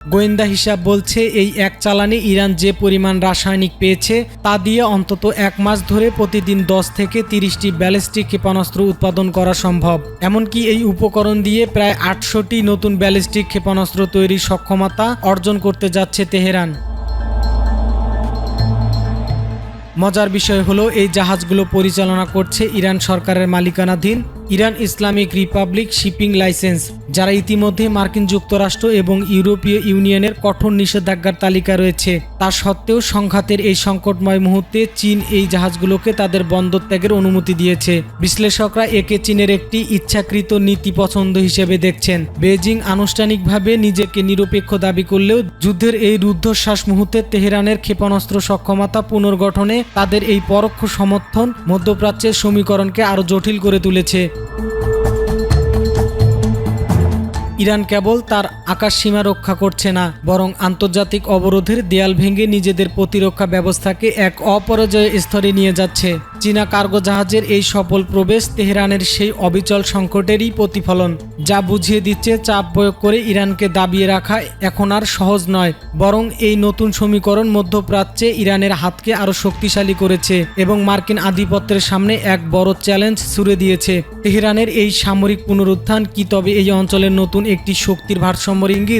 গোয়েন্দা হিসাব বলছে এই এক চালানে ইরান যে পরিমাণ রাসায়নিক পেয়েছে তা দিয়ে অন্তত 1 মাস ধরে প্রতিদিন 10 থেকে 30টি ব্যালিস্টিক ক্ষেপণাস্ত্র উৎপাদন করা সম্ভব। এমনকি এই উপকরণ দিয়ে প্রায় 800টি নতুন ব্যালিস্টিক ক্ষেপণাস্ত্র তৈরির সক্ষমতা অর্জন করতে যাচ্ছে তেহরান। মজার বিষয় হলো এই জাহাজগুলো পরিচালনা করছে ইরান সরকারের মালিকানাধীন Iran Islamic Republic shipping licence, যারা ইতিমধ্যে মার্কিন যুক্তরাষ্ট্র এবং ইউরোপীয় ইউনিয়নের কঠোর নিষেধাজ্ঞার তালিকা রয়েছে। তা সত্ত্বেও সংঘাতের এই সংকটময় মুহূর্তে চীন এই জাহাজগুলোকে তাদের বন্দর ত্যাগের অনুমতি দিয়েছে। বিশ্লেষকরা একে চীনের একটি ইচ্ছাকৃত নীতি পছন্দ হিসেবে দেখছেন। বেজিং আনুষ্ঠানিকভাবে নিজেকে নিরপেক্ষ দাবি করলেও যুদ্ধের এই রুদ্ধশ্বাস মুহূর্তে তেহরানের ক্ষেপণাস্ত্র সক্ষমতা পুনর্গঠনে তাদের এই পরোক্ষ সমর্থন মধ্যপ্রাচ্যের সমীকরণকে আরও জটিল করে তুলেছে। ইরান কেবল তার আকাশসীমা রক্ষা করছে না, বরং আন্তর্জাতিক অবরোধের দেয়াল ভেঙে নিজেদের প্রতিরক্ষা ব্যবস্থাকে এক অপরাজয় স্তরে নিয়ে যাচ্ছে। চীনা কার্গো জাহাজের এই সফল প্রবেশ তেহরানের সেই অবিচল সংকটেরই প্রতিফলন, যা বুঝিয়ে দিচ্ছে চাপ প্রয়োগ করে ইরানকে দাবিয়ে রাখা এখন আর সহজ নয়। বরং এই নতুন সমীকরণ মধ্যপ্রাচ্যে ইরানের হাতকে আরও শক্তিশালী করেছে এবং মার্কিন আধিপত্যের সামনে এক বড় চ্যালেঞ্জ ছুড়ে দিয়েছে। তেহরানের এই সামরিক পুনরুত্থান কি তবে এই অঞ্চলের নতুন একটি শক্তির ভারসাম্যের ইঙ্গিত?